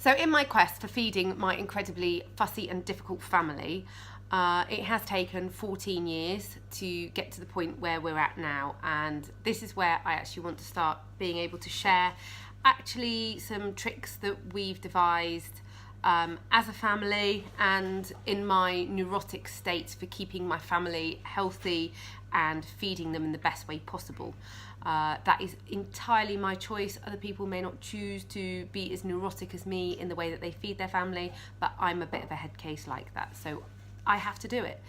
So in my quest for feeding my incredibly fussy and difficult family, it has taken 14 years to get to the point where we're at now, and this is where I actually want to start being able to share actually some tricks that we've devised as a family and in my neurotic state for keeping my family healthy and feeding them in the best way possible. That is entirely my choice. Other people may not choose to be as neurotic as me in the way that they feed their family, but I'm a bit of a head case like that, so I have to do it.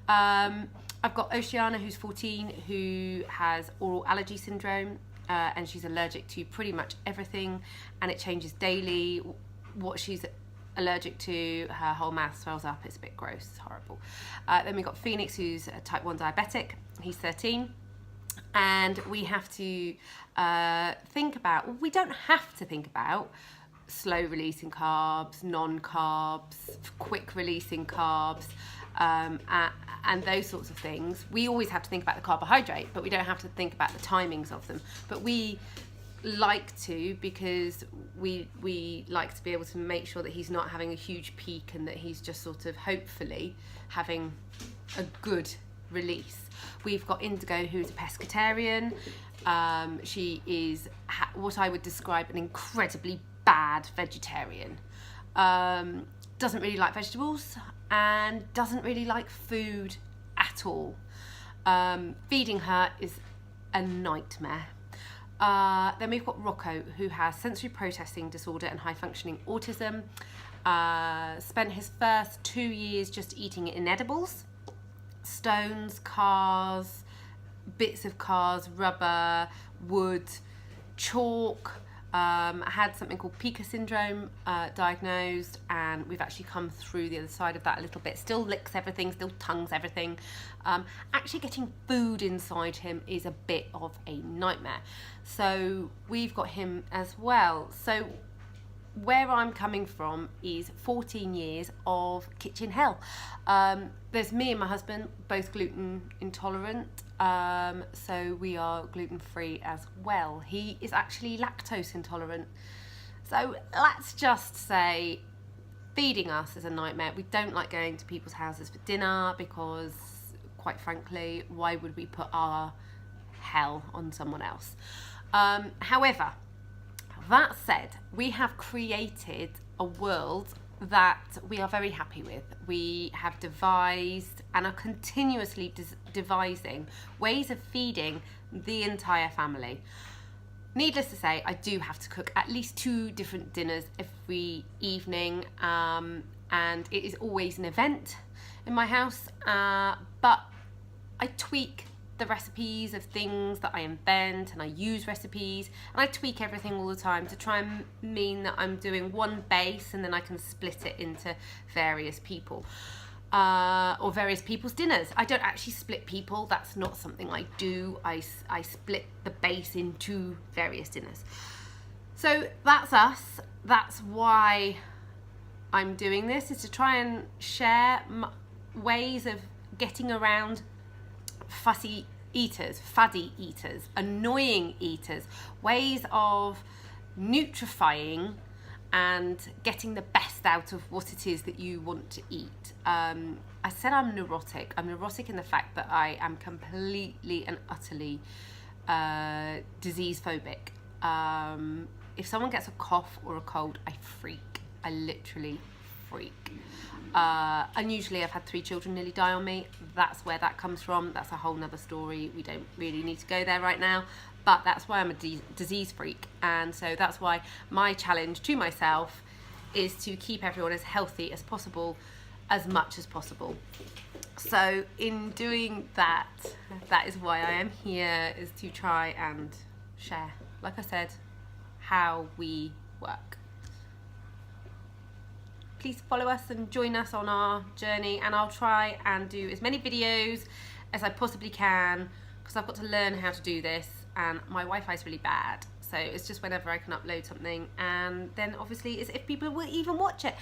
I've got Oceana, who's 14, who has oral allergy syndrome, and she's allergic to pretty much everything, and it changes daily. What she's allergic to, her whole mouth swells up, it's a bit gross, it's horrible. Then we've got Phoenix, who's a type 1 diabetic, he's 13. And we have to we don't have to think about slow releasing carbs, non-carbs, quick releasing carbs, and those sorts of things. We always have to think about the carbohydrate, but we don't have to think about the timings of them. But we like to, because we like to be able to make sure that he's not having a huge peak and that he's just sort of hopefully having a good release. We've got Indigo, who's a pescatarian. She is what I would describe an incredibly bad vegetarian. Doesn't really like vegetables and doesn't really like food at all. Feeding her is a nightmare. Then we've got Rocco, who has sensory processing disorder and high functioning autism. Spent his first 2 years just eating inedibles. Stones, cars, bits of cars, rubber, wood, chalk. Had something called Pica syndrome diagnosed, and we've actually come through the other side of that a little bit. Still licks everything, still tongues everything. Actually getting food inside him is a bit of a nightmare. So we've got him as well. So where I'm coming from is 14 years of kitchen hell. There's me and my husband, both gluten intolerant, so we are gluten-free as well. He is actually lactose intolerant. So let's just say feeding us is a nightmare. We don't like going to people's houses for dinner because, quite frankly, why would we put our hell on someone else? However, that said, we have created a world that we are very happy with. We have devised and are continuously devising ways of feeding the entire family. Needless to say, I do have to cook at least 2 different dinners every evening, and it is always an event in my house, but I tweak the recipes of things that I invent, and I use recipes, and I tweak everything all the time to try and mean that I'm doing one base and then I can split it into various people or various people's dinners. I don't actually split people, that's not something I do. I split the base into various dinners. So that's us. That's why I'm doing this, is to try and share ways of getting around fussy eaters, faddy eaters, annoying eaters, ways of nutrifying and getting the best out of what it is that you want to eat. I said I'm neurotic. I'm neurotic in the fact that I am completely and utterly disease phobic. If someone gets a cough or a cold, I freak. I literally freak. Unusually, I've had 3 children nearly die on me. That's where that comes from. That's a whole nother story. We don't really need to go there right now, but that's why I'm a disease freak. And so that's why my challenge to myself is to keep everyone as healthy as possible, as much as possible. So in doing that, that is why I am here, is to try and share, like I said, how we work. Please follow us and join us on our journey, and I'll try and do as many videos as I possibly can, because I've got to learn how to do this, and my Wi-Fi is really bad, so it's just whenever I can upload something, and then obviously is if people will even watch it.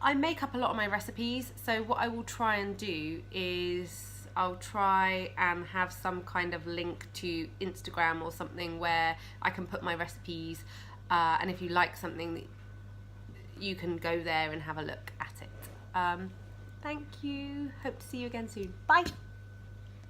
I make up a lot of my recipes, so what I will try and do is I'll try and have some kind of link to Instagram or something where I can put my recipes, and if you like something you can go there and have a look at it. Thank you. Hope to see you again soon. Bye.